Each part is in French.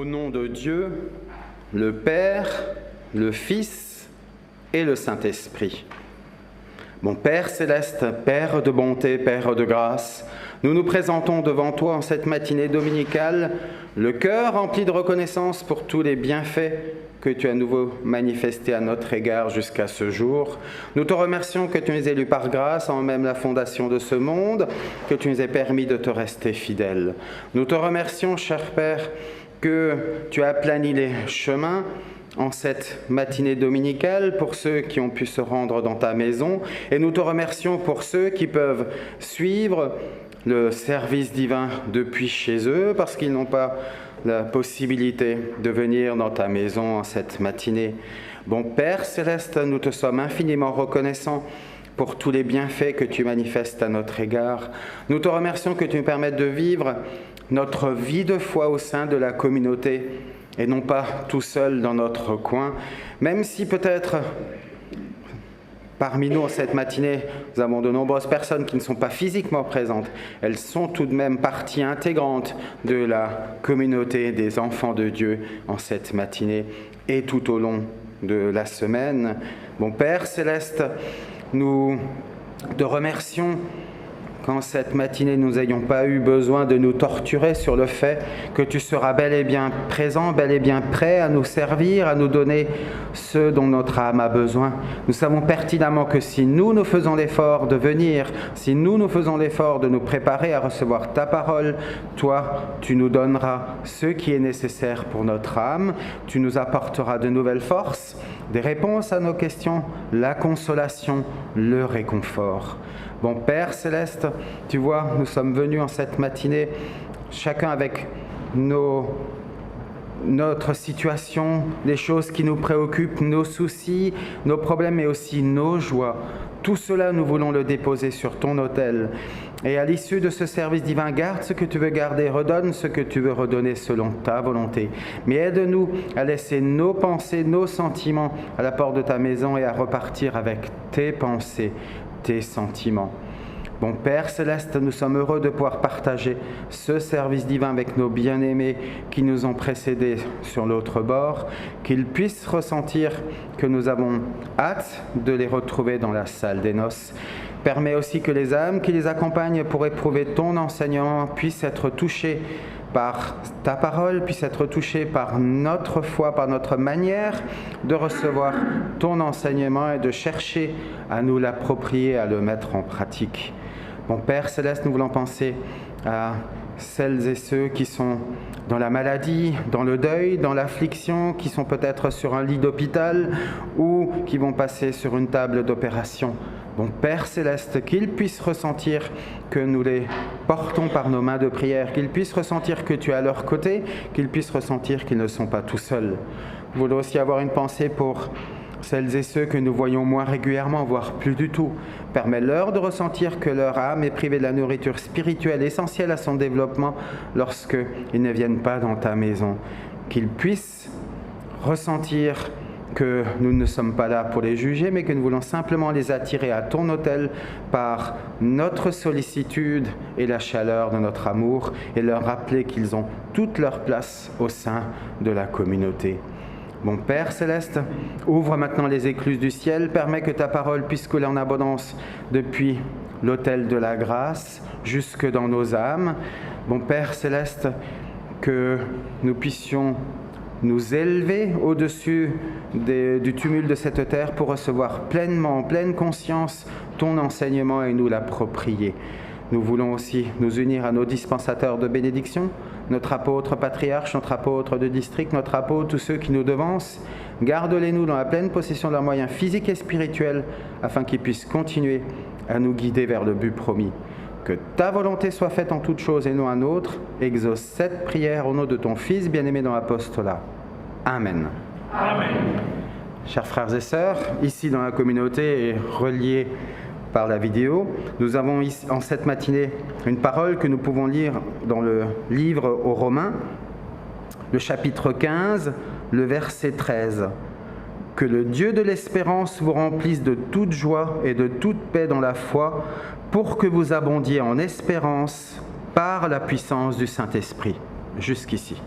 Au nom de Dieu, le Père, le Fils et le Saint-Esprit. Mon Père céleste, Père de bonté, Père de grâce, nous nous présentons devant toi en cette matinée dominicale, le cœur rempli de reconnaissance pour tous les bienfaits que tu as à nouveau manifestés à notre égard jusqu'à ce jour. Nous te remercions que tu nous aies élus par grâce en même la fondation de ce monde, que tu nous aies permis de te rester fidèle. Nous te remercions, cher Père, que tu as aplani les chemins en cette matinée dominicale pour ceux qui ont pu se rendre dans ta maison. Et nous te remercions pour ceux qui peuvent suivre le service divin depuis chez eux parce qu'ils n'ont pas la possibilité de venir dans ta maison en cette matinée. Bon Père céleste, nous te sommes infiniment reconnaissants pour tous les bienfaits que tu manifestes à notre égard. Nous te remercions que tu nous permettes de vivre notre vie de foi au sein de la communauté et non pas tout seul dans notre coin, même si peut-être parmi nous, en cette matinée, nous avons de nombreuses personnes qui ne sont pas physiquement présentes. Elles sont tout de même partie intégrante de la communauté des enfants de Dieu en cette matinée et tout au long de la semaine. Mon Père céleste, nous te remercions qu'en cette matinée, nous n'ayons pas eu besoin de nous torturer sur le fait que tu seras bel et bien présent, bel et bien prêt à nous servir, à nous donner ce dont notre âme a besoin. Nous savons pertinemment que si nous faisons l'effort de venir, si nous faisons l'effort de nous préparer à recevoir ta parole, toi, tu nous donneras ce qui est nécessaire pour notre âme, tu nous apporteras de nouvelles forces, des réponses à nos questions, la consolation, le réconfort. Bon Père céleste, tu vois, nous sommes venus en cette matinée, chacun avec notre situation, les choses qui nous préoccupent, nos soucis, nos problèmes et aussi nos joies. Tout cela, nous voulons le déposer sur ton autel. Et à l'issue de ce service divin, garde ce que tu veux garder, redonne ce que tu veux redonner selon ta volonté. Mais aide-nous à laisser nos pensées, nos sentiments à la porte de ta maison et à repartir avec tes pensées, tes sentiments. Bon Père céleste, nous sommes heureux de pouvoir partager ce service divin avec nos bien-aimés qui nous ont précédés sur l'autre bord, qu'ils puissent ressentir que nous avons hâte de les retrouver dans la salle des noces. Permets aussi que les âmes qui les accompagnent pour éprouver ton enseignement puissent être touchées par ta parole, puissent être touchées par notre foi, par notre manière de recevoir ton enseignement et de chercher à nous l'approprier, à le mettre en pratique. Mon Père céleste, nous voulons penser à celles et ceux qui sont dans la maladie, dans le deuil, dans l'affliction, qui sont peut-être sur un lit d'hôpital ou qui vont passer sur une table d'opération. Bon Père céleste, qu'ils puissent ressentir que nous les portons par nos mains de prière, qu'ils puissent ressentir que tu es à leur côté, qu'ils puissent ressentir qu'ils ne sont pas tout seuls. Nous voulons aussi avoir une pensée pour celles et ceux que nous voyons moins régulièrement, voire plus du tout. Permets-leur de ressentir que leur âme est privée de la nourriture spirituelle essentielle à son développement lorsqu'ils ne viennent pas dans ta maison. Qu'ils puissent ressentir que nous ne sommes pas là pour les juger, mais que nous voulons simplement les attirer à ton autel par notre sollicitude et la chaleur de notre amour et leur rappeler qu'ils ont toute leur place au sein de la communauté. Mon Père céleste, ouvre maintenant les écluses du ciel, permets que ta parole puisse couler en abondance depuis l'autel de la grâce jusque dans nos âmes. Mon Père céleste, que nous puissions nous élever au-dessus du tumulte de cette terre pour recevoir pleinement, en pleine conscience, ton enseignement et nous l'approprier. Nous voulons aussi nous unir à nos dispensateurs de bénédiction, notre apôtre patriarche, notre apôtre de district, notre apôtre, tous ceux qui nous devancent. Garde-les-nous dans la pleine possession de leurs moyens physiques et spirituels afin qu'ils puissent continuer à nous guider vers le but promis. Que ta volonté soit faite en toutes choses et non un autre. Exauce cette prière au nom de ton Fils bien-aimé dans l'apostolat. Amen. Amen. Chers frères et sœurs, ici dans la communauté et reliés par la vidéo, nous avons ici, en cette matinée une parole que nous pouvons lire dans le livre aux Romains, le chapitre 15, le verset 13. Que le Dieu de l'espérance vous remplisse de toute joie et de toute paix dans la foi, pour que vous abondiez en espérance par la puissance du Saint-Esprit. Jusqu'ici.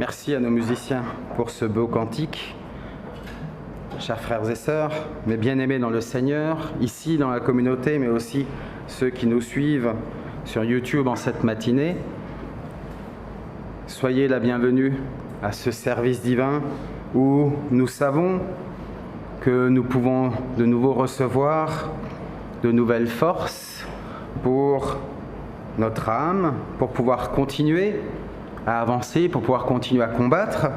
Merci à nos musiciens pour ce beau cantique. Chers frères et sœurs, mes bien-aimés dans le Seigneur, ici dans la communauté, mais aussi ceux qui nous suivent sur YouTube en cette matinée, soyez la bienvenue à ce service divin où nous savons que nous pouvons de nouveau recevoir de nouvelles forces pour notre âme, pour pouvoir continuer à avancer, pour pouvoir continuer à combattre,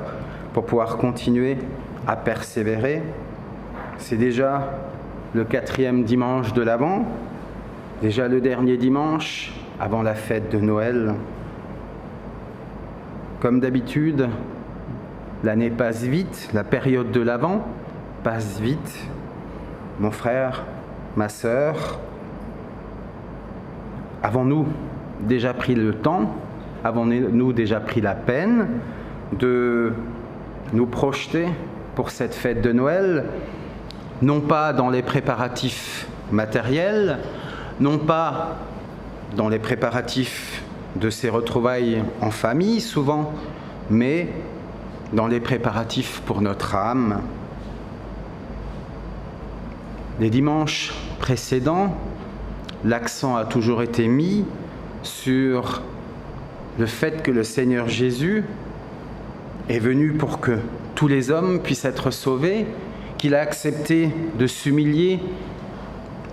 pour pouvoir continuer à persévérer. C'est déjà le 4e dimanche de l'Avent, déjà le dernier dimanche avant la fête de Noël. Comme d'habitude, l'année passe vite, la période de l'Avent passe vite. Mon frère, ma sœur, avons-nous déjà pris le temps, avons-nous déjà pris la peine de nous projeter pour cette fête de Noël, non pas dans les préparatifs matériels, non pas dans les préparatifs de ces retrouvailles en famille souvent, mais dans les préparatifs pour notre âme. Les dimanches précédents, l'accent a toujours été mis sur le fait que le Seigneur Jésus est venu pour que tous les hommes puissent être sauvés, qu'il a accepté de s'humilier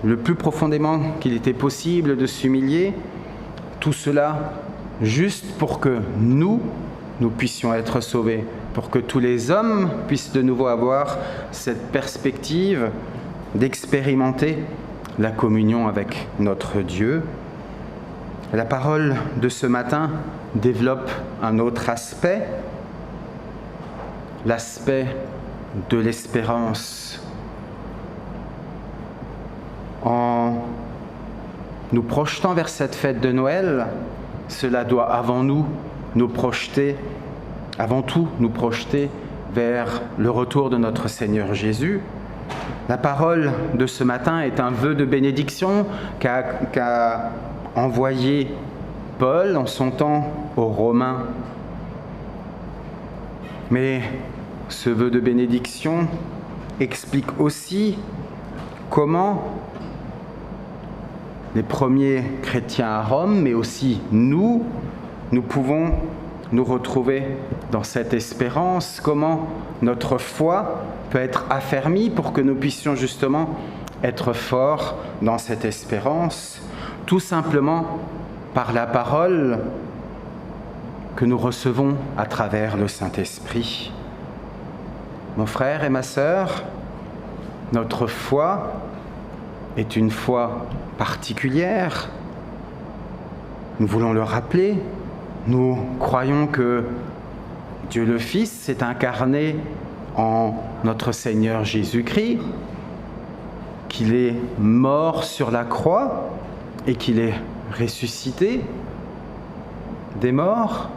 le plus profondément qu'il était possible de s'humilier, tout cela juste pour que nous puissions être sauvés, pour que tous les hommes puissent de nouveau avoir cette perspective d'expérimenter la communion avec notre Dieu. La parole de ce matin développe un autre aspect, l'aspect de l'espérance. En nous projetant vers cette fête de Noël, cela doit avant tout nous projeter vers le retour de notre Seigneur Jésus. La parole de ce matin est un vœu de bénédiction qu'a envoyé Paul en son temps aux Romains. Mais ce vœu de bénédiction explique aussi comment les premiers chrétiens à Rome, mais aussi nous pouvons nous retrouver dans cette espérance, comment notre foi peut être affermie pour que nous puissions justement être forts dans cette espérance, tout simplement par la parole que nous recevons à travers le Saint-Esprit. Mon frère et ma sœur, notre foi est une foi particulière. Nous voulons le rappeler. Nous croyons que Dieu le Fils s'est incarné en notre Seigneur Jésus-Christ, qu'il est mort sur la croix et qu'il est ressuscité des morts.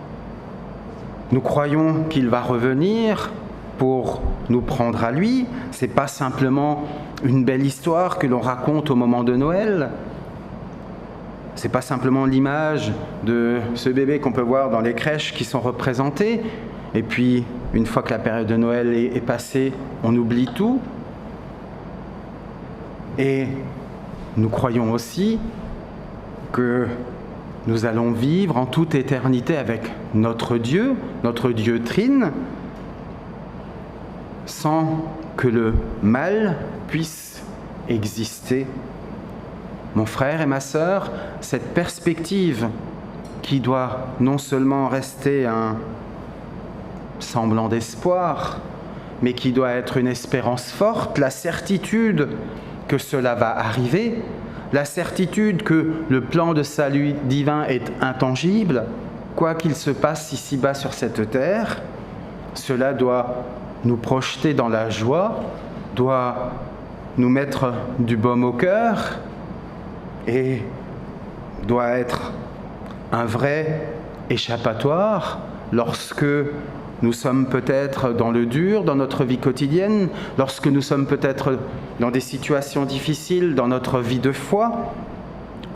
Nous croyons qu'il va revenir pour nous prendre à lui. Ce n'est pas simplement une belle histoire que l'on raconte au moment de Noël. Ce n'est pas simplement l'image de ce bébé qu'on peut voir dans les crèches qui sont représentés. Et puis, une fois que la période de Noël est passée, on oublie tout. Et nous croyons aussi que nous allons vivre en toute éternité avec notre Dieu Trine, sans que le mal puisse exister. Mon frère et ma sœur, cette perspective qui doit non seulement rester un semblant d'espoir, mais qui doit être une espérance forte, la certitude que cela va arriver, la certitude que le plan de salut divin est intangible, quoi qu'il se passe ici-bas sur cette terre, cela doit nous projeter dans la joie, doit nous mettre du baume au cœur et doit être un vrai échappatoire lorsque nous sommes peut-être dans le dur, dans notre vie quotidienne, lorsque nous sommes peut-être dans des situations difficiles dans notre vie de foi,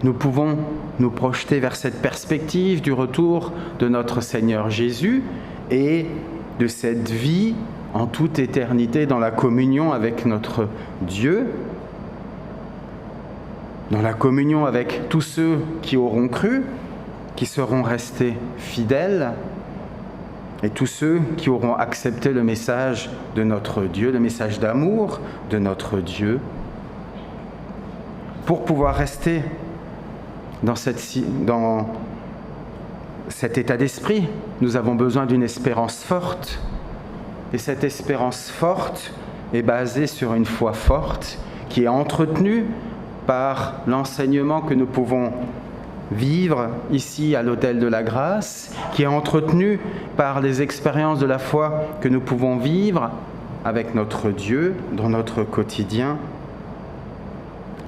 nous pouvons nous projeter vers cette perspective du retour de notre Seigneur Jésus et de cette vie en toute éternité dans la communion avec notre Dieu, dans la communion avec tous ceux qui auront cru, qui seront restés fidèles, et tous ceux qui auront accepté le message de notre Dieu, le message d'amour de notre Dieu. Pour pouvoir rester dans cet état d'esprit, nous avons besoin d'une espérance forte. Et cette espérance forte est basée sur une foi forte qui est entretenue par l'enseignement que nous pouvons vivre ici à l'autel de la grâce, qui est entretenue par les expériences de la foi que nous pouvons vivre avec notre Dieu dans notre quotidien.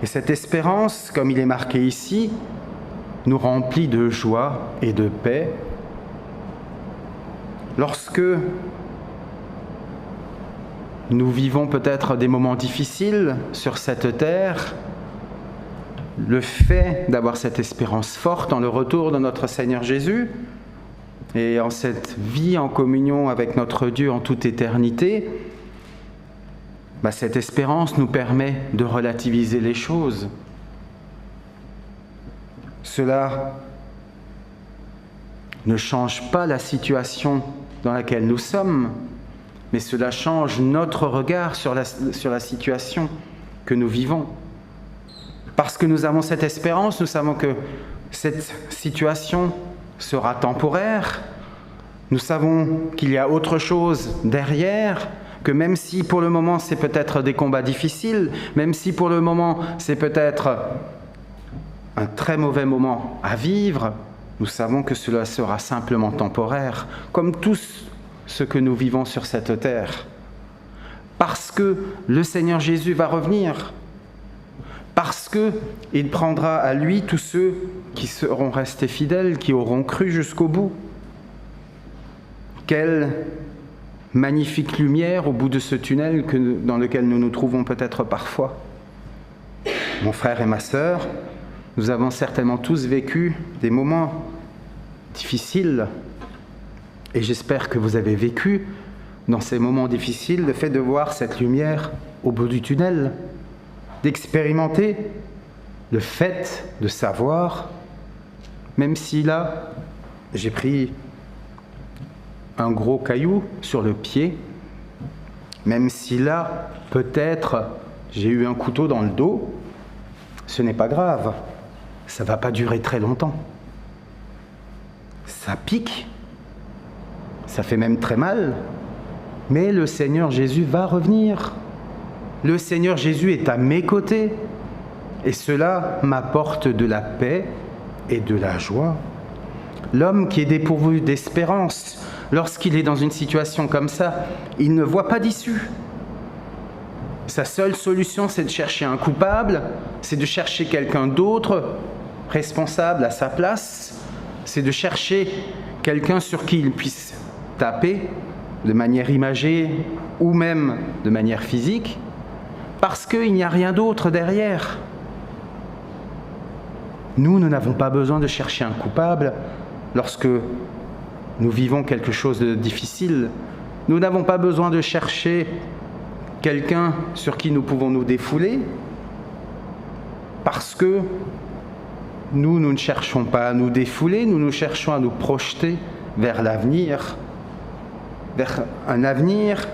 Et cette espérance, comme il est marqué ici, nous remplit de joie et de paix. Lorsque nous vivons peut-être des moments difficiles sur cette terre, le fait d'avoir cette espérance forte en le retour de notre Seigneur Jésus et en cette vie en communion avec notre Dieu en toute éternité, cette espérance nous permet de relativiser les choses. Cela ne change pas la situation dans laquelle nous sommes, mais cela change notre regard sur la situation que nous vivons. Parce que nous avons cette espérance, nous savons que cette situation sera temporaire. Nous savons qu'il y a autre chose derrière, que même si pour le moment c'est peut-être des combats difficiles, même si pour le moment c'est peut-être un très mauvais moment à vivre, nous savons que cela sera simplement temporaire, comme tout ce que nous vivons sur cette terre. Parce que le Seigneur Jésus va revenir, parce qu'il prendra à lui tous ceux qui seront restés fidèles, qui auront cru jusqu'au bout. Quelle magnifique lumière au bout de ce tunnel dans lequel nous nous trouvons peut-être parfois. Mon frère et ma sœur, nous avons certainement tous vécu des moments difficiles et j'espère que vous avez vécu dans ces moments difficiles le fait de voir cette lumière au bout du tunnel, d'expérimenter le fait de savoir, même si là, j'ai pris un gros caillou sur le pied, même si là, peut-être, j'ai eu un couteau dans le dos, ce n'est pas grave, ça ne va pas durer très longtemps. Ça pique, ça fait même très mal, mais le Seigneur Jésus va revenir. Le Seigneur Jésus est à mes côtés et cela m'apporte de la paix et de la joie. L'homme qui est dépourvu d'espérance, lorsqu'il est dans une situation comme ça, il ne voit pas d'issue. Sa seule solution, c'est de chercher un coupable, c'est de chercher quelqu'un d'autre responsable à sa place, c'est de chercher quelqu'un sur qui il puisse taper de manière imagée ou même de manière physique, parce qu'il n'y a rien d'autre derrière. Nous n'avons pas besoin de chercher un coupable lorsque nous vivons quelque chose de difficile. Nous n'avons pas besoin de chercher quelqu'un sur qui nous pouvons nous défouler, parce que nous ne cherchons pas à nous défouler, nous cherchons à nous projeter vers l'avenir, vers un avenir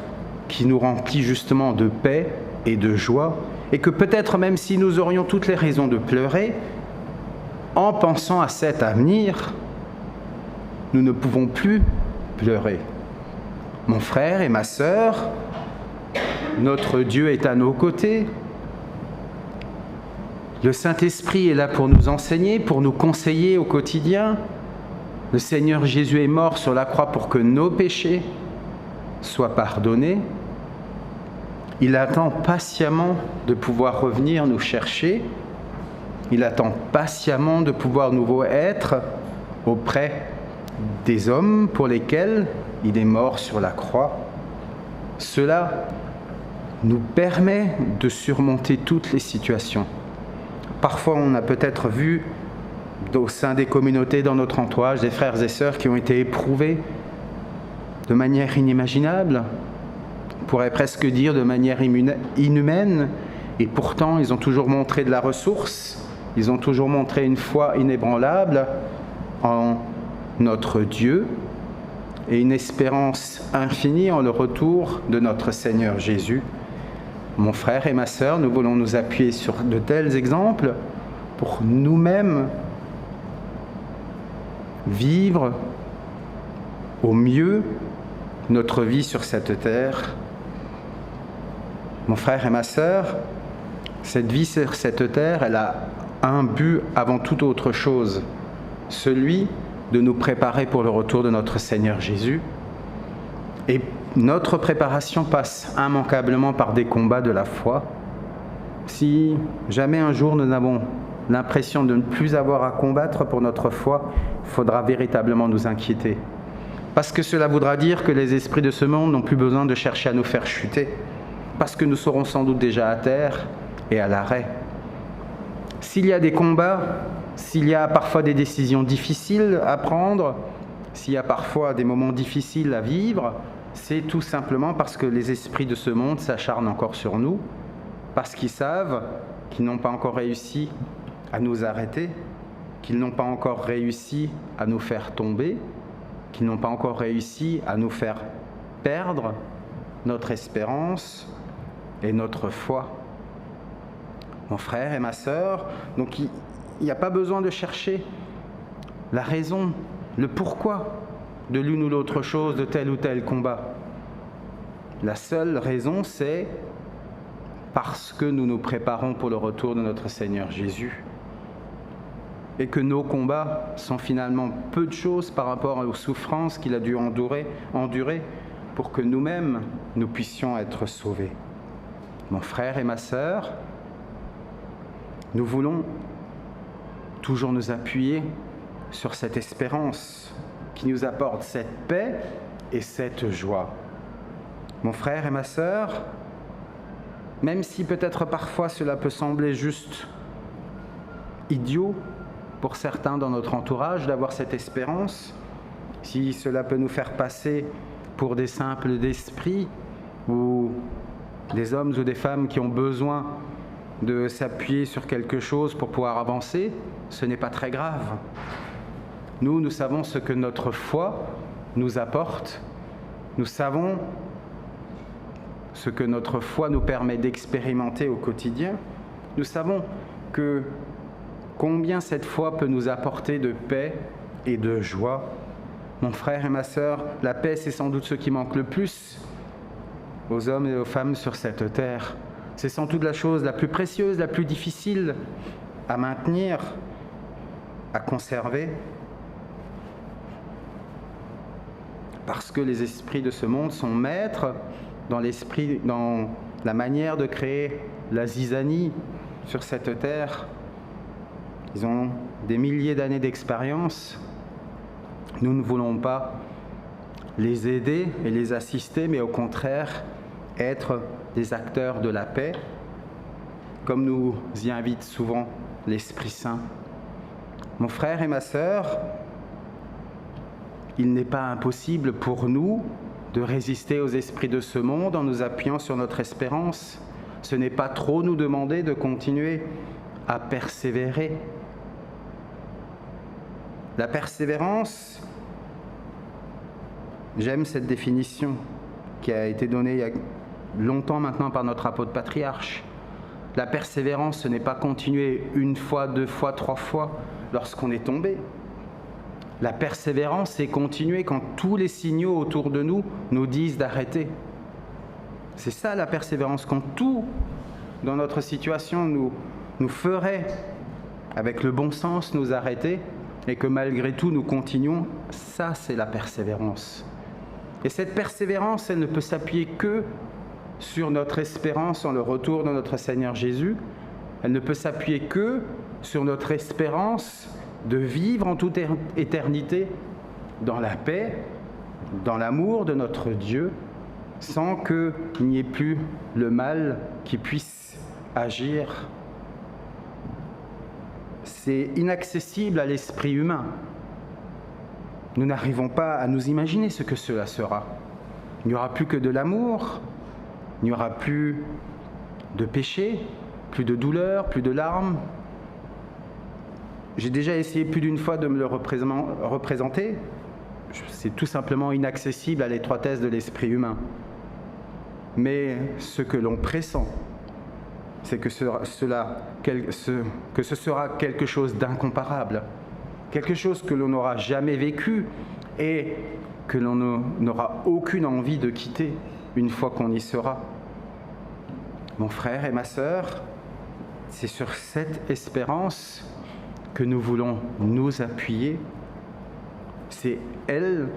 qui nous remplit justement de paix et de joie, et que peut-être même si nous aurions toutes les raisons de pleurer, en pensant à cet avenir, nous ne pouvons plus pleurer. Mon frère et ma sœur, notre Dieu est à nos côtés. Le Saint-Esprit est là pour nous enseigner, pour nous conseiller au quotidien. Le Seigneur Jésus est mort sur la croix pour que nos péchés soient pardonnés. Il attend patiemment de pouvoir revenir nous chercher. Il attend patiemment de pouvoir nouveau être auprès des hommes pour lesquels il est mort sur la croix. Cela nous permet de surmonter toutes les situations. Parfois, on a peut-être vu au sein des communautés, dans notre entourage, des frères et sœurs qui ont été éprouvés de manière inimaginable, on pourrait presque dire de manière inhumaine, et pourtant ils ont toujours montré de la ressource, ils ont toujours montré une foi inébranlable en notre Dieu et une espérance infinie en le retour de notre Seigneur Jésus. Mon frère et ma sœur, nous voulons nous appuyer sur de tels exemples pour nous-mêmes vivre au mieux notre vie sur cette terre. Mon frère et ma sœur, cette vie sur cette terre, elle a un but avant toute autre chose, celui de nous préparer pour le retour de notre Seigneur Jésus. Et notre préparation passe immanquablement par des combats de la foi. Si jamais un jour nous n'avons l'impression de ne plus avoir à combattre pour notre foi, il faudra véritablement nous inquiéter. Parce que cela voudra dire que les esprits de ce monde n'ont plus besoin de chercher à nous faire chuter, parce que nous serons sans doute déjà à terre et à l'arrêt. S'il y a des combats, s'il y a parfois des décisions difficiles à prendre, s'il y a parfois des moments difficiles à vivre, c'est tout simplement parce que les esprits de ce monde s'acharnent encore sur nous, parce qu'ils savent qu'ils n'ont pas encore réussi à nous arrêter, qu'ils n'ont pas encore réussi à nous faire tomber, qu'ils n'ont pas encore réussi à nous faire perdre notre espérance et notre foi. Mon frère et ma sœur, donc il n'y a pas besoin de chercher la raison, le pourquoi de l'une ou l'autre chose, de tel ou tel combat. La seule raison, c'est parce que nous nous préparons pour le retour de notre Seigneur Jésus. Et que nos combats sont finalement peu de choses par rapport aux souffrances qu'il a dû endurer pour que nous-mêmes, nous puissions être sauvés. Mon frère et ma sœur, nous voulons toujours nous appuyer sur cette espérance qui nous apporte cette paix et cette joie. Mon frère et ma sœur, même si peut-être parfois cela peut sembler juste idiot pour certains dans notre entourage d'avoir cette espérance, si cela peut nous faire passer pour des simples d'esprit ou des hommes ou des femmes qui ont besoin de s'appuyer sur quelque chose pour pouvoir avancer, ce n'est pas très grave. Nous savons ce que notre foi nous apporte. Nous savons ce que notre foi nous permet d'expérimenter au quotidien. Nous savons combien cette foi peut nous apporter de paix et de joie. Mon frère et ma sœur, la paix, c'est sans doute ce qui manque le plus aux hommes et aux femmes sur cette terre. C'est sans doute la chose la plus précieuse, la plus difficile à maintenir, à conserver. Parce que les esprits de ce monde sont maîtres dans la manière de créer la zizanie sur cette terre. Ils ont des milliers d'années d'expérience. Nous ne voulons pas les aider et les assister, mais au contraire, être des acteurs de la paix, comme nous y invite souvent l'Esprit Saint. Mon frère et ma sœur, il n'est pas impossible pour nous de résister aux esprits de ce monde en nous appuyant sur notre espérance. Ce n'est pas trop nous demander de continuer à persévérer. La persévérance, j'aime cette définition qui a été donnée il y a longtemps maintenant par notre apôtre patriarche. La persévérance, ce n'est pas continuer une fois, deux fois, trois fois lorsqu'on est tombé. La persévérance, c'est continuer quand tous les signaux autour de nous nous disent d'arrêter. C'est ça la persévérance, quand tout dans notre situation nous ferait, avec le bon sens, nous arrêter et que malgré tout nous continuons, ça c'est la persévérance. Et cette persévérance, elle ne peut s'appuyer que sur notre espérance en le retour de notre Seigneur Jésus. Elle ne peut s'appuyer que sur notre espérance de vivre en toute éternité dans la paix, dans l'amour de notre Dieu, sans qu'il n'y ait plus le mal qui puisse agir. c'est inaccessible à l'esprit humain. Nous n'arrivons pas à nous imaginer ce que cela sera. Il n'y aura plus que de l'amour, il n'y aura plus de péché, plus de douleur, plus de larmes. J'ai déjà essayé plus d'une fois de me le représenter. C'est tout simplement inaccessible à l'étroitesse de l'esprit humain. Mais ce que l'on pressent, c'est que ce sera quelque chose d'incomparable, quelque chose que l'on n'aura jamais vécu et que l'on n'aura aucune envie de quitter une fois qu'on y sera. Mon frère et ma sœur, c'est sur cette espérance que nous voulons nous appuyer. C'est elle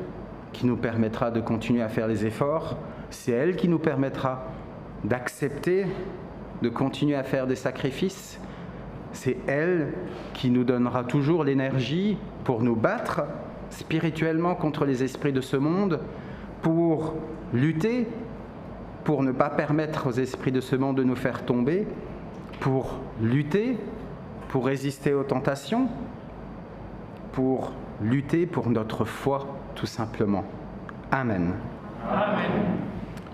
qui nous permettra de continuer à faire les efforts, c'est elle qui nous permettra d'accepter de continuer à faire des sacrifices. C'est elle qui nous donnera toujours l'énergie pour nous battre spirituellement contre les esprits de ce monde, pour lutter, pour ne pas permettre aux esprits de ce monde de nous faire tomber, pour lutter, pour résister aux tentations, pour lutter pour notre foi, tout simplement. Amen. Amen.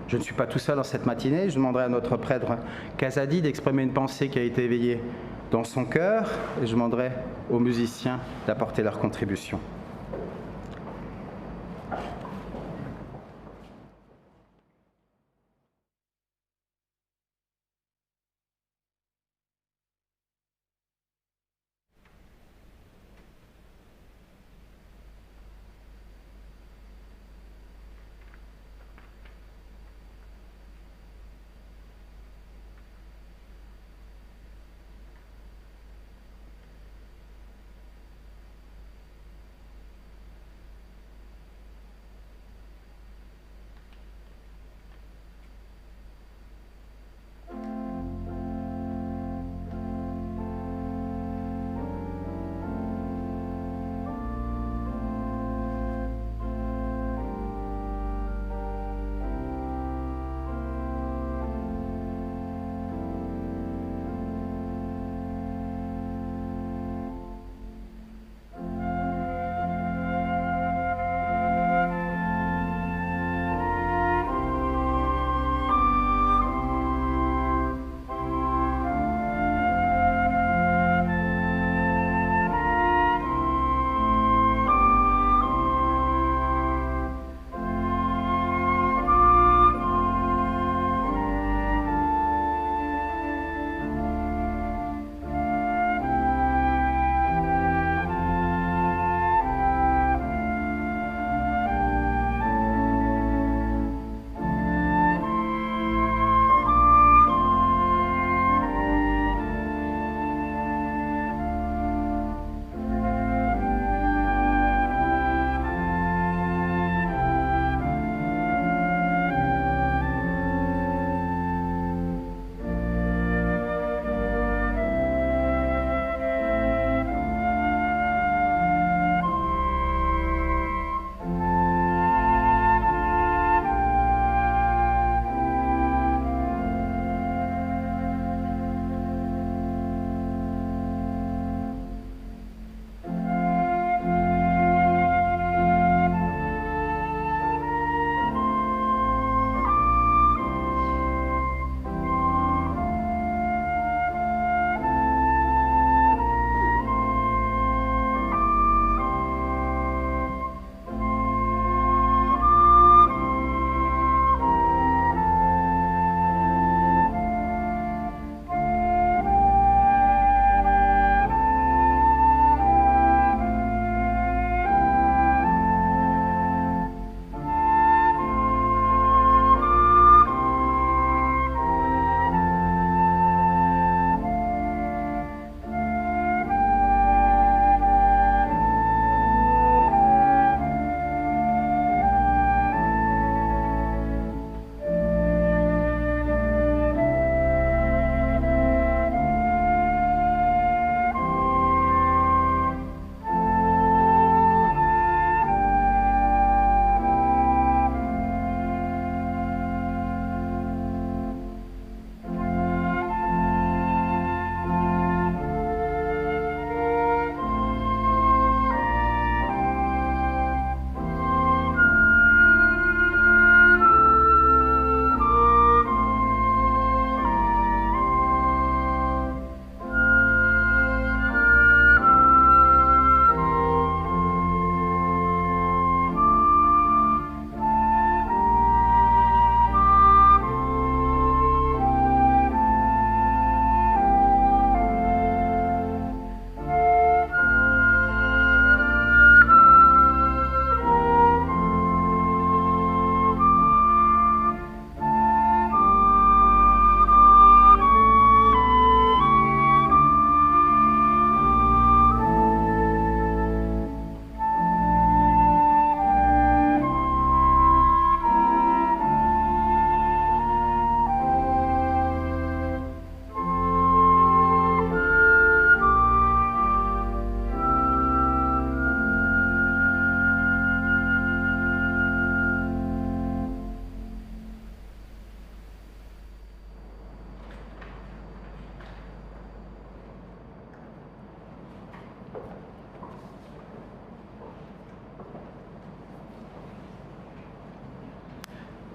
Je ne suis pas tout seul dans cette matinée. Je demanderai à notre prêtre Casadi d'exprimer une pensée qui a été éveillée dans son cœur et je demanderai aux musiciens d'apporter leur contribution.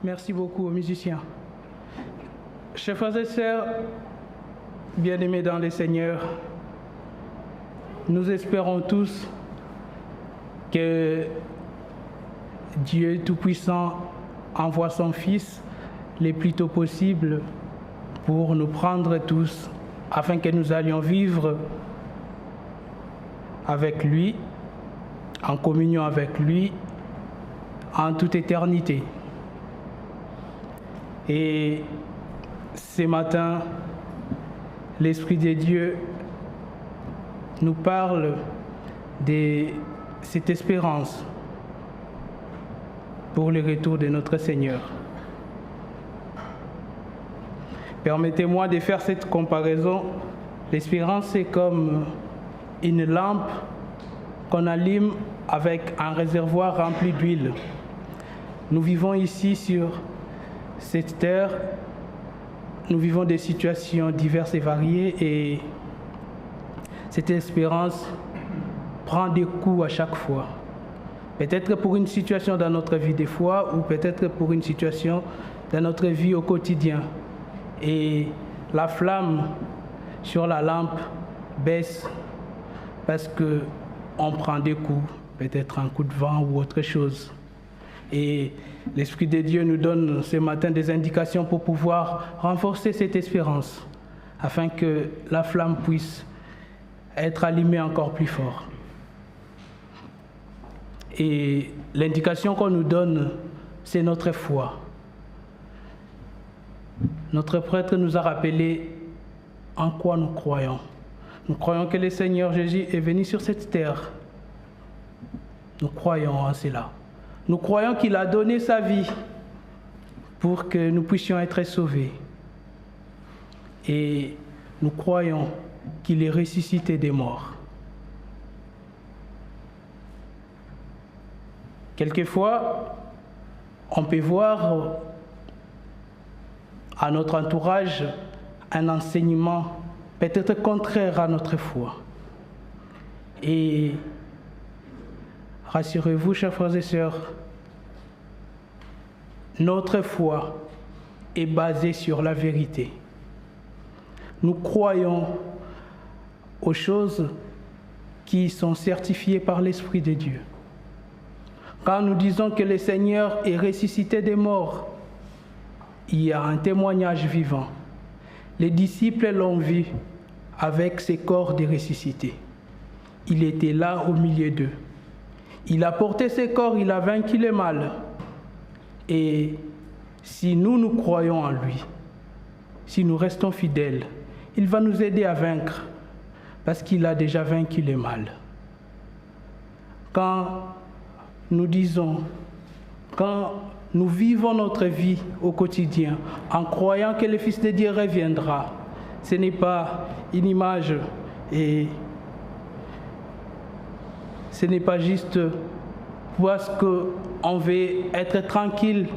Merci beaucoup aux musiciens. Chers frères et sœurs, bien-aimés dans le Seigneur, nous espérons tous que Dieu Tout-Puissant envoie son Fils le plus tôt possible pour nous prendre tous, afin que nous allions vivre avec lui, en communion avec lui, en toute éternité. Et ce matin, l'Esprit de Dieu nous parle de cette espérance pour le retour de notre Seigneur. Permettez-moi de faire cette comparaison. L'espérance, c'est comme une lampe qu'on allume avec un réservoir rempli d'huile. Nous vivons ici sur cette terre, nous vivons des situations diverses et variées et cette espérance prend des coups à chaque fois. Peut-être pour une situation dans notre vie des fois ou peut-être pour une situation dans notre vie au quotidien. Et la flamme sur la lampe baisse parce qu'on prend des coups, peut-être un coup de vent ou autre chose. Et l'Esprit de Dieu nous donne ce matin des indications pour pouvoir renforcer cette espérance, afin que la flamme puisse être allumée encore plus fort. Et l'indication qu'on nous donne, c'est notre foi. Notre prêtre nous a rappelé en quoi nous croyons. Nous croyons que le Seigneur Jésus est venu sur cette terre. Nous croyons en cela. Nous croyons qu'il a donné sa vie pour que nous puissions être sauvés. Et nous croyons qu'il est ressuscité des morts. Quelquefois, on peut voir à notre entourage un enseignement peut-être contraire à notre foi. Et rassurez-vous, chers frères et sœurs, notre foi est basée sur la vérité. Nous croyons aux choses qui sont certifiées par l'Esprit de Dieu. Quand nous disons que le Seigneur est ressuscité des morts, il y a un témoignage vivant. Les disciples l'ont vu avec ses corps de ressuscités. Il était là au milieu d'eux. Il a porté ses corps, il a vaincu le mal. Et si nous croyons en lui, si nous restons fidèles, il va nous aider à vaincre parce qu'il a déjà vaincu le mal. Quand nous vivons notre vie au quotidien en croyant que le Fils de Dieu reviendra, ce n'est pas une image et ce n'est pas juste parce qu'on veut être tranquille,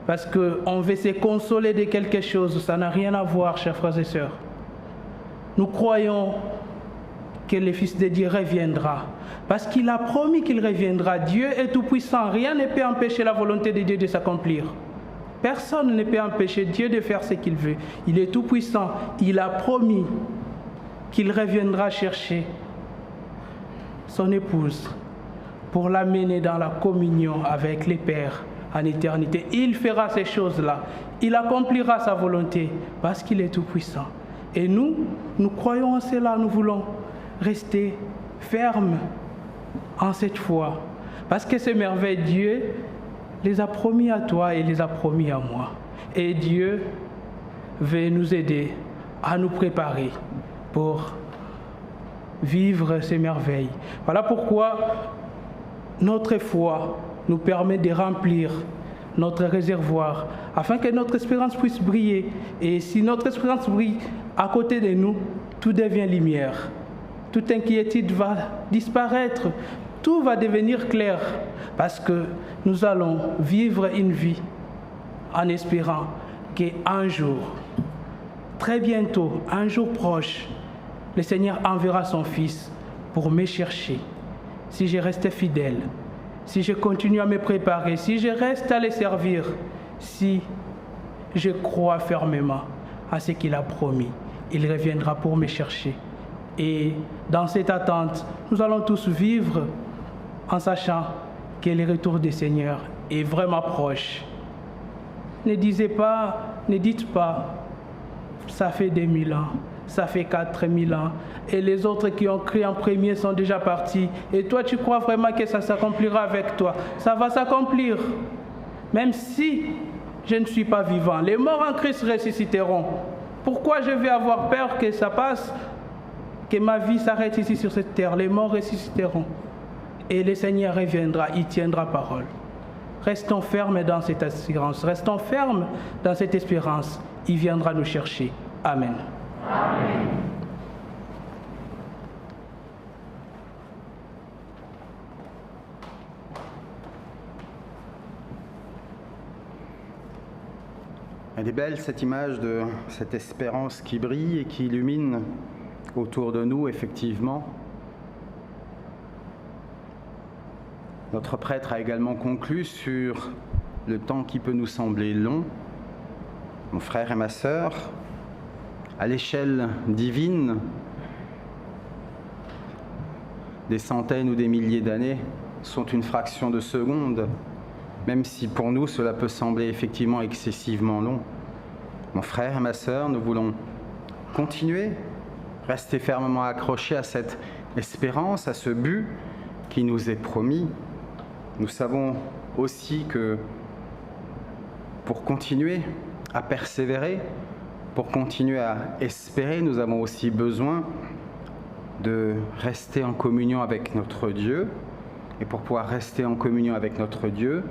parce qu'on veut se consoler de quelque chose. Ça n'a rien à voir, chers frères et sœurs. Nous croyons que le Fils de Dieu reviendra, parce qu'il a promis qu'il reviendra. Dieu est tout-puissant. Rien ne peut empêcher la volonté de Dieu de s'accomplir. Personne ne peut empêcher Dieu de faire ce qu'il veut. Il est tout-puissant. Il a promis qu'il reviendra chercher son épouse pour l'amener dans la communion avec les pères en éternité. Il fera ces choses-là. Il accomplira sa volonté parce qu'il est tout-puissant. Et nous croyons en cela. Nous voulons rester fermes en cette foi. Parce que ces merveilles, Dieu les a promis à toi et les a promis à moi. Et Dieu veut nous aider à nous préparer pour vivre ces merveilles. Voilà pourquoi notre foi nous permet de remplir notre réservoir afin que notre espérance puisse briller. Et si notre espérance brille à côté de nous, tout devient lumière. Toute inquiétude va disparaître. Tout va devenir clair parce que nous allons vivre une vie en espérant qu'un jour, très bientôt, un jour proche, le Seigneur enverra son Fils pour me chercher si je reste fidèle si je continue à me préparer, si je reste à les servir, si je crois fermement à ce qu'il a promis, il reviendra pour me chercher. Et dans cette attente, nous allons tous vivre en sachant que le retour du Seigneur est vraiment proche. Ne dites pas, ça fait 2000 ans, ça fait 4000 ans, et les autres qui ont crié en premier sont déjà partis. Et toi, tu crois vraiment que ça s'accomplira avec toi? Ça va s'accomplir. Même si je ne suis pas vivant, les morts en Christ ressusciteront. Pourquoi je vais avoir peur que ça passe, que ma vie s'arrête ici sur cette terre? Les morts ressusciteront. Et le Seigneur reviendra, il tiendra parole. Restons fermes dans cette assurance, restons fermes dans cette espérance. Il viendra nous chercher. Amen. Amen. Elle est belle cette image de cette espérance qui brille et qui illumine autour de nous, effectivement. Notre prêtre a également conclu sur le temps qui peut nous sembler long. Mon frère et ma sœur, à l'échelle divine, des centaines ou des milliers d'années sont une fraction de seconde, même si pour nous cela peut sembler effectivement excessivement long. Mon frère et ma sœur, nous voulons continuer, rester fermement accrochés à cette espérance, à ce but qui nous est promis. Nous savons aussi que pour continuer à persévérer, pour continuer à espérer, nous avons aussi besoin de rester en communion avec notre Dieu. Et pour pouvoir rester en communion avec notre Dieu,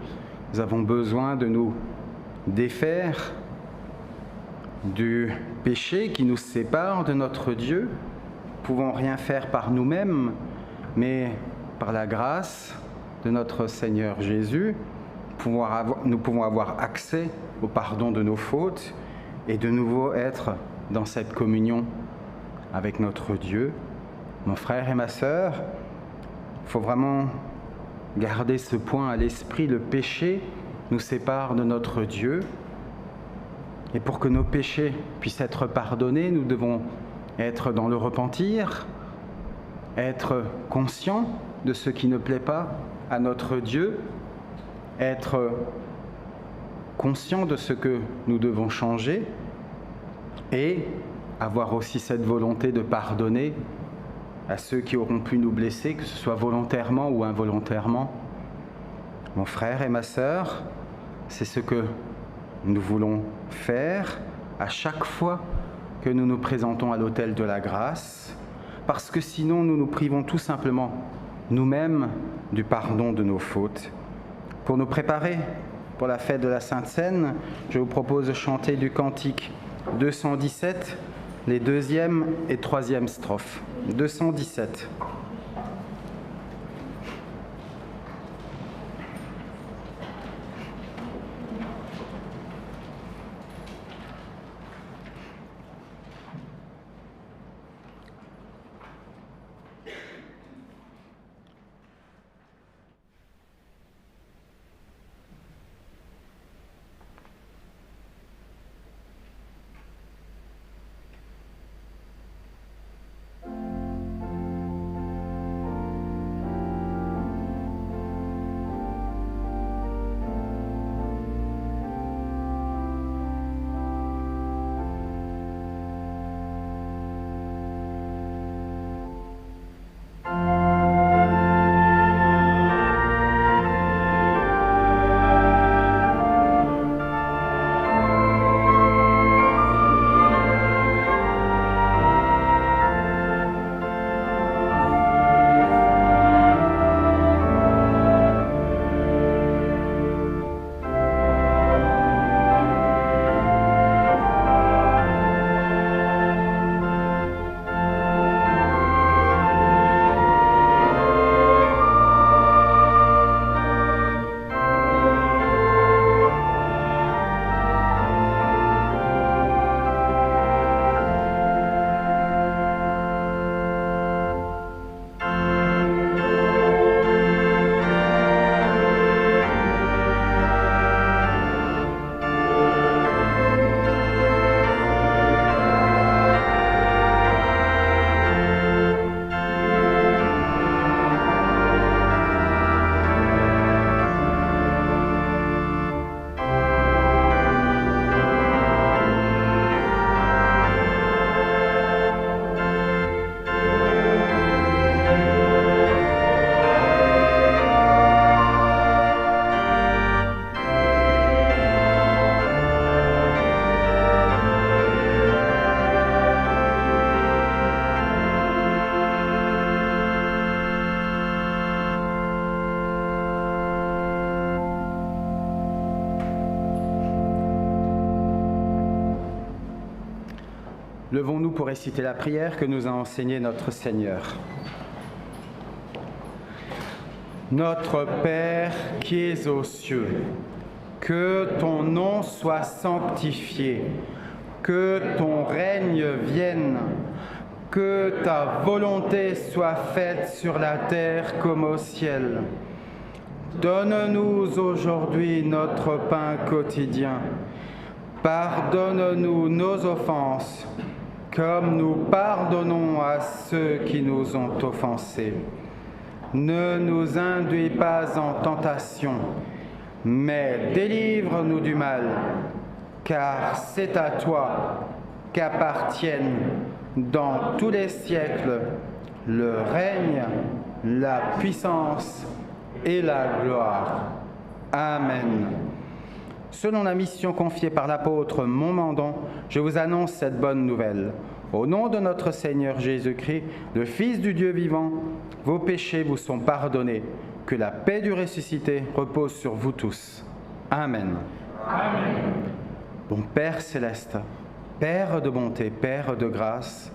nous avons besoin de nous défaire du péché qui nous sépare de notre Dieu. Nous ne pouvons rien faire par nous-mêmes, mais par la grâce de notre Seigneur Jésus, nous pouvons avoir accès au pardon de nos fautes et de nouveau être dans cette communion avec notre Dieu. Mon frère et ma sœur, il faut vraiment garder ce point à l'esprit. Le péché nous sépare de notre Dieu. Et pour que nos péchés puissent être pardonnés, nous devons être dans le repentir, être conscients de ce qui ne plaît pas à notre Dieu, être conscients de ce que nous devons changer et avoir aussi cette volonté de pardonner à ceux qui auront pu nous blesser, que ce soit volontairement ou involontairement. Mon frère et ma sœur, c'est ce que nous voulons faire à chaque fois que nous nous présentons à l'autel de la grâce, parce que sinon nous nous privons tout simplement nous-mêmes du pardon de nos fautes. Pour nous préparer pour la fête de la Sainte Seine, je vous propose de chanter du cantique 217, les 2e et 3e strophes. 217. Levons-nous pour réciter la prière que nous a enseignée notre Seigneur. Notre Père qui es aux cieux, que ton nom soit sanctifié, que ton règne vienne, que ta volonté soit faite sur la terre comme au ciel. Donne-nous aujourd'hui notre pain quotidien. Pardonne-nous nos offenses, comme nous pardonnons à ceux qui nous ont offensés. Ne nous induis pas en tentation, mais délivre-nous du mal, car c'est à toi qu'appartiennent dans tous les siècles le règne, la puissance et la gloire. Amen. Selon la mission confiée par l'apôtre Montmandon, je vous annonce cette bonne nouvelle. Au nom de notre Seigneur Jésus-Christ, le Fils du Dieu vivant, vos péchés vous sont pardonnés. Que la paix du ressuscité repose sur vous tous. Amen. Amen. Bon Père céleste, Père de bonté, Père de grâce,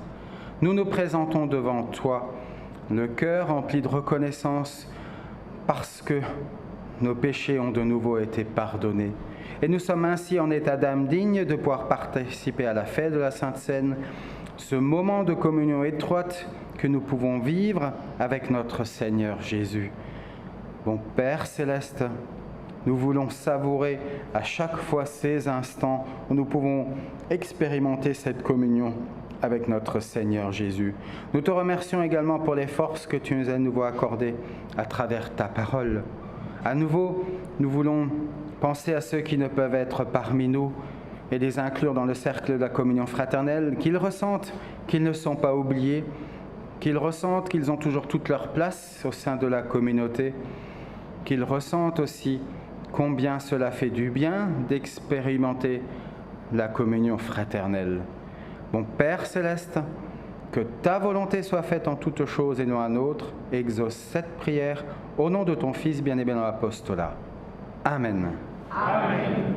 nous nous présentons devant toi, le cœur rempli de reconnaissance parce que nos péchés ont de nouveau été pardonnés. Et nous sommes ainsi en état d'âme digne de pouvoir participer à la fête de la Sainte Seine, ce moment de communion étroite que nous pouvons vivre avec notre Seigneur Jésus. Bon Père céleste, nous voulons savourer à chaque fois ces instants où nous pouvons expérimenter cette communion avec notre Seigneur Jésus. Nous te remercions également pour les forces que tu nous as de nouveau accordées à travers ta parole. À nouveau, nous voulons penser à ceux qui ne peuvent être parmi nous et les inclure dans le cercle de la communion fraternelle, qu'ils ressentent qu'ils ne sont pas oubliés, qu'ils ressentent qu'ils ont toujours toute leur place au sein de la communauté, qu'ils ressentent aussi combien cela fait du bien d'expérimenter la communion fraternelle. Mon Père céleste, que ta volonté soit faite en toutes choses et non à nôtre, exauce cette prière au nom de ton Fils bien-aimé dans l'apostolat. Amen. Amen.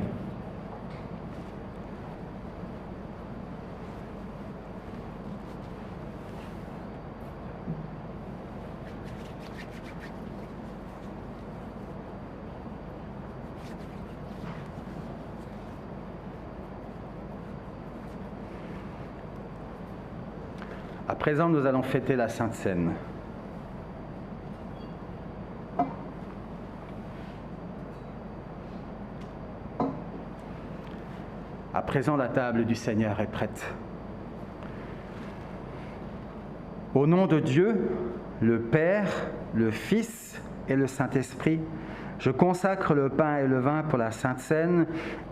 À présent, nous allons fêter la Sainte Seine. À présent, la table du Seigneur est prête. Au nom de Dieu, le Père, le Fils et le Saint-Esprit, je consacre le pain et le vin pour la Sainte Seine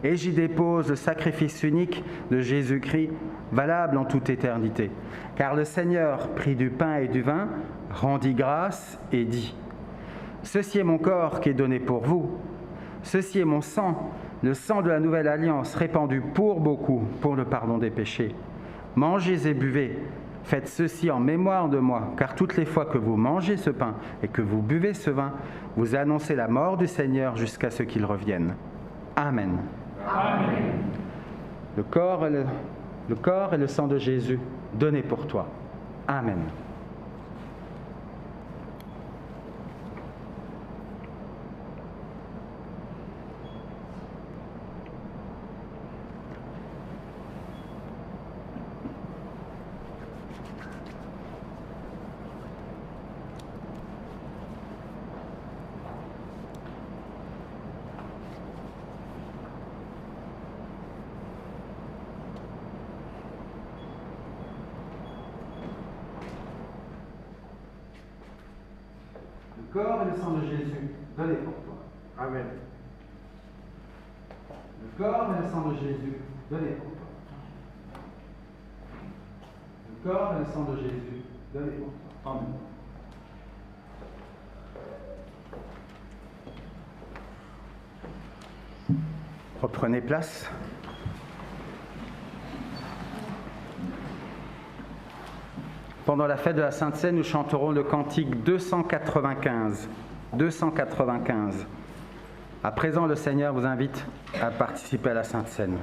et j'y dépose le sacrifice unique de Jésus-Christ, valable en toute éternité. Car le Seigneur prit du pain et du vin, rendit grâce et dit : « Ceci est mon corps qui est donné pour vous. Ceci est mon sang, le sang de la nouvelle alliance répandu pour beaucoup, pour le pardon des péchés. Mangez et buvez. Faites ceci en mémoire de moi, car toutes les fois que vous mangez ce pain et que vous buvez ce vin, vous annoncez la mort du Seigneur jusqu'à ce qu'il revienne. Amen. Amen. Le corps et le sang de Jésus, donnés pour toi. Amen. Le corps et le sang de Jésus, donnés pour toi. Amen. Le corps et le sang de Jésus, donnés pour toi. Le corps et le sang de Jésus, donnés pour toi. Amen. Reprenez place. Pendant la fête de la Sainte Seine, nous chanterons le cantique 295. 295. À présent, le Seigneur vous invite à participer à la Sainte Seine.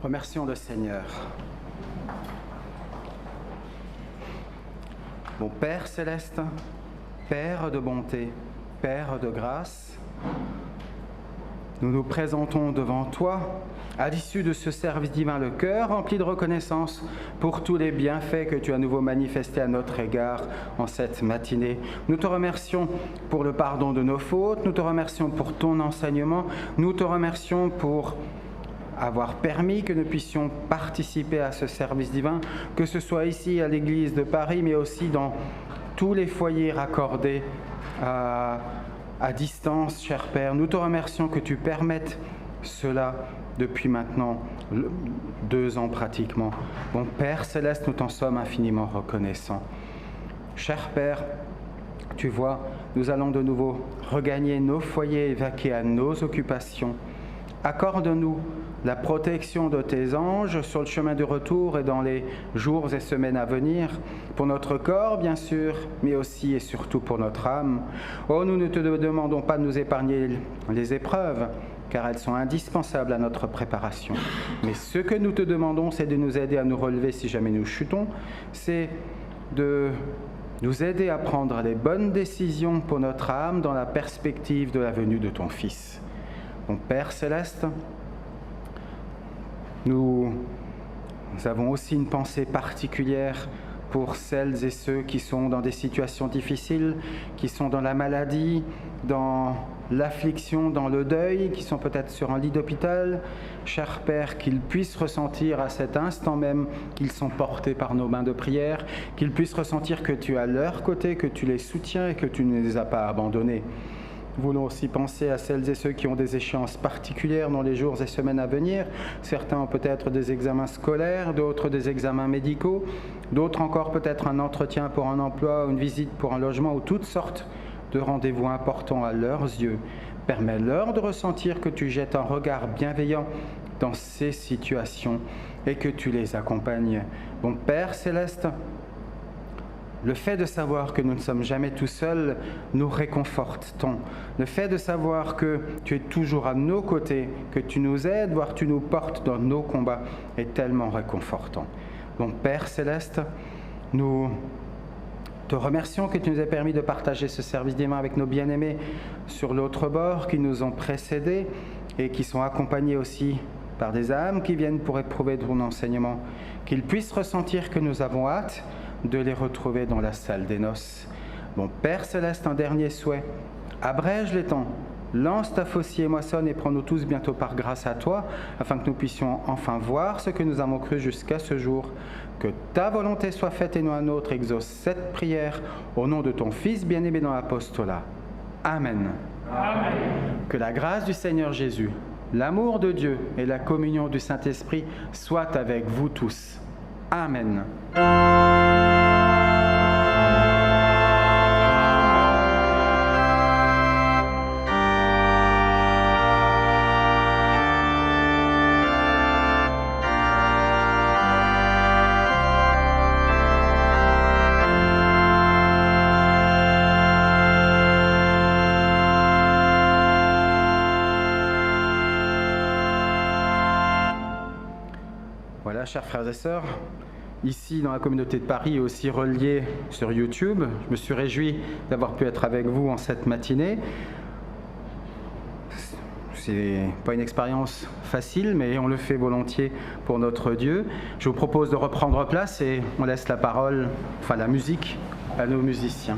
Remercions le Seigneur. Mon Père céleste, Père de bonté, Père de grâce, nous nous présentons devant toi, à l'issue de ce service divin, le cœur rempli de reconnaissance pour tous les bienfaits que tu as à nouveau manifestés à notre égard en cette matinée. Nous te remercions pour le pardon de nos fautes, nous te remercions pour ton enseignement, nous te remercions pour avoir permis que nous puissions participer à ce service divin, que ce soit ici à l'église de Paris, mais aussi dans tous les foyers raccordés à distance, cher Père. Nous te remercions que tu permettes cela depuis maintenant 2 ans pratiquement. Bon Père céleste, nous t'en sommes infiniment reconnaissants. Cher Père, tu vois, nous allons de nouveau regagner nos foyers et vaquer à nos occupations. Accorde-nous la protection de tes anges sur le chemin du retour et dans les jours et semaines à venir, pour notre corps bien sûr, mais aussi et surtout pour notre âme. Oh, nous ne te demandons pas de nous épargner les épreuves, car elles sont indispensables à notre préparation. Mais ce que nous te demandons, c'est de nous aider à nous relever si jamais nous chutons, c'est de nous aider à prendre les bonnes décisions pour notre âme dans la perspective de la venue de ton Fils. Mon Père céleste, nous avons aussi une pensée particulière pour celles et ceux qui sont dans des situations difficiles, qui sont dans la maladie, dans l'affliction, dans le deuil, qui sont peut-être sur un lit d'hôpital. Cher Père, qu'ils puissent ressentir à cet instant même qu'ils sont portés par nos mains de prière, qu'ils puissent ressentir que tu es à leur côté, que tu les soutiens et que tu ne les as pas abandonnés. Nous voulons aussi penser à celles et ceux qui ont des échéances particulières dans les jours et semaines à venir. Certains ont peut-être des examens scolaires, d'autres des examens médicaux, d'autres encore peut-être un entretien pour un emploi, une visite pour un logement ou toutes sortes de rendez-vous importants à leurs yeux. Permets-leur de ressentir que tu jettes un regard bienveillant dans ces situations et que tu les accompagnes. Mon Père céleste, le fait de savoir que nous ne sommes jamais tout seuls nous réconforte tant. Le fait de savoir que tu es toujours à nos côtés, que tu nous aides, voire tu nous portes dans nos combats, est tellement réconfortant. Mon Père céleste, nous te remercions que tu nous aies permis de partager ce service divin avec nos bien-aimés sur l'autre bord, qui nous ont précédés et qui sont accompagnés aussi par des âmes qui viennent pour éprouver ton enseignement. Qu'ils puissent ressentir que nous avons hâte de les retrouver dans la salle des noces. Mon Père céleste, un dernier souhait. Abrège les temps, lance ta faucille et moissonne et prends-nous tous bientôt par grâce à toi, afin que nous puissions enfin voir ce que nous avons cru jusqu'à ce jour. Que ta volonté soit faite et non la nôtre. Exauce cette prière au nom de ton Fils bien-aimé dans l'apostolat. Amen. Amen. Que la grâce du Seigneur Jésus, l'amour de Dieu et la communion du Saint-Esprit soient avec vous tous. Amen. Voilà, chers frères et sœurs, ici dans la communauté de Paris et aussi relié sur YouTube, je me suis réjoui d'avoir pu être avec vous en cette matinée. C'est pas une expérience facile, mais on le fait volontiers pour notre Dieu. Je vous propose de reprendre place et on laisse la parole, enfin la musique, à nos musiciens.